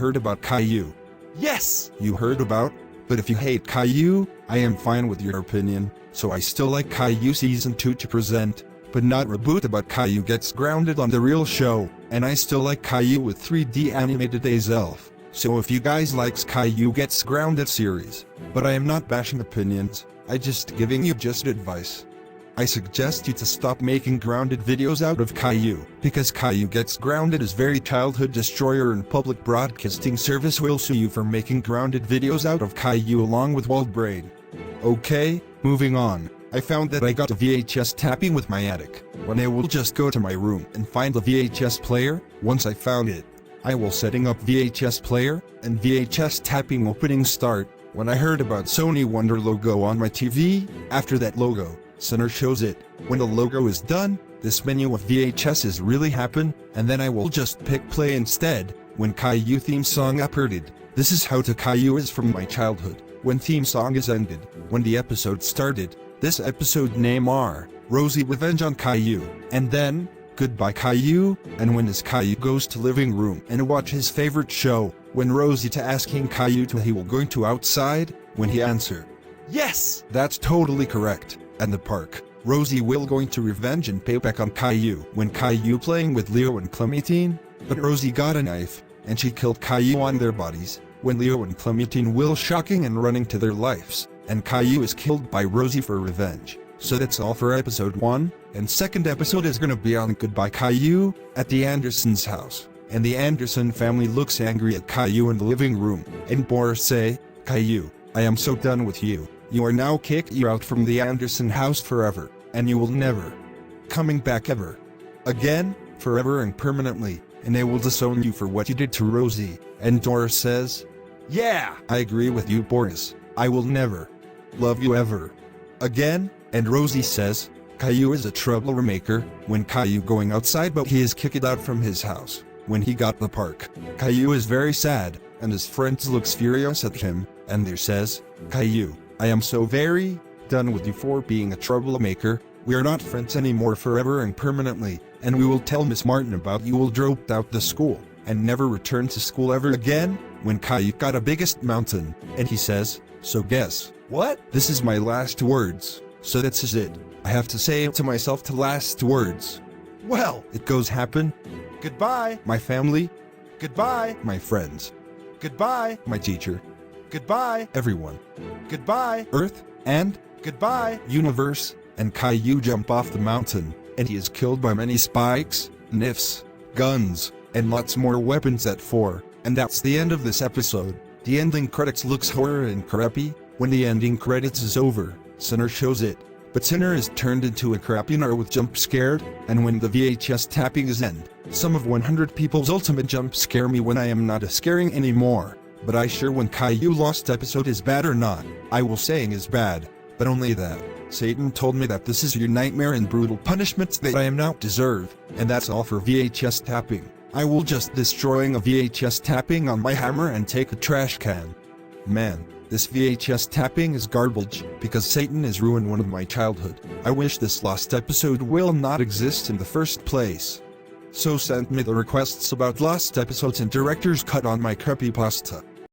heard about Caillou. Yes, you heard about, but if you hate Caillou, I am fine with your opinion, so I still like Caillou Season 2 to present, but not reboot about Caillou gets grounded on the real show, and I still like Caillou with 3D animated as elf, so if you guys likes Caillou gets grounded series, but I am not bashing opinions, I just giving you just advice. I suggest you to stop making grounded videos out of Caillou, because Caillou gets grounded is very childhood destroyer and public broadcasting service will sue you for making grounded videos out of Caillou along with Walt Brain. Okay, moving on. I found that I got a VHS tapping with my attic, when I will just go to my room and find the VHS player. Once I found it, I will setting up VHS player, and VHS tapping opening start, when I heard about Sony Wonder logo on my TV. After that logo, center shows it. When the logo is done, this menu of VHS is really happen, and then I will just pick play instead, when Caillou theme song uploaded. This is how to Caillou is from my childhood, when theme song is ended, when the episode started, this episode name are, Rosie Revenge on Caillou, and then, Goodbye Caillou, and when his Caillou goes to living room and watch his favorite show, when Rosie to asking Caillou to he will going to outside, when he answer, yes, that's totally correct. And the park, Rosie will going to revenge and pay back on Caillou when Caillou playing with Leo and Clementine, but Rosie got a knife, and she killed Caillou on their bodies, when Leo and Clementine will shocking and running to their lives, and Caillou is killed by Rosie for revenge. So that's all for episode 1, and second episode is gonna be on Goodbye Caillou, at the Andersons' house, and the Anderson family looks angry at Caillou in the living room, and Boris say, Caillou, I am so done with you. You are now kicked you out from the Anderson house forever, and you will never coming back ever again, forever and permanently, and they will disown you for what you did to Rosie. And Doris says, yeah, I agree with you Boris, I will never love you ever again. And Rosie says, Caillou is a troublemaker, when Caillou going outside but he is kicked out from his house. When he got the park, Caillou is very sad, and his friends looks furious at him, and they says, Caillou, I am so very done with you for being a troublemaker. We are not friends anymore forever and permanently, and we will tell Miss Martin about you will drop out the school, and never return to school ever again. When Caillou got a biggest mountain, and he says, so guess what? This is my last words, so that's is it. I have to say it to myself to last words. Well, it goes happen. Goodbye, my family. Goodbye, my friends. Goodbye, my teacher. Goodbye, everyone. Goodbye, Earth, and goodbye, universe. And Caillou jump off the mountain, and he is killed by many spikes, knives, guns, and lots more weapons at 4. And that's the end of this episode. The ending credits looks horror and creepy. When the ending credits is over, Sinner shows it, but Sinner is turned into a creepynar with jump scared. And when the VHS tapping is end, some of 100 people's ultimate jump scare me when I am not a scaring anymore. But I sure when Caillou lost episode is bad or not, I will saying is bad, but only that. Satan told me that this is your nightmare and brutal punishments that I am not deserve, and that's all for VHS tapping. I will just destroying a VHS tapping on my hammer and take a trash can. Man, this VHS tapping is garbage, because Satan has ruined one of my childhood. I wish this lost episode will not exist in the first place. So send me the requests about lost episodes and director's cut on my Creppypasta.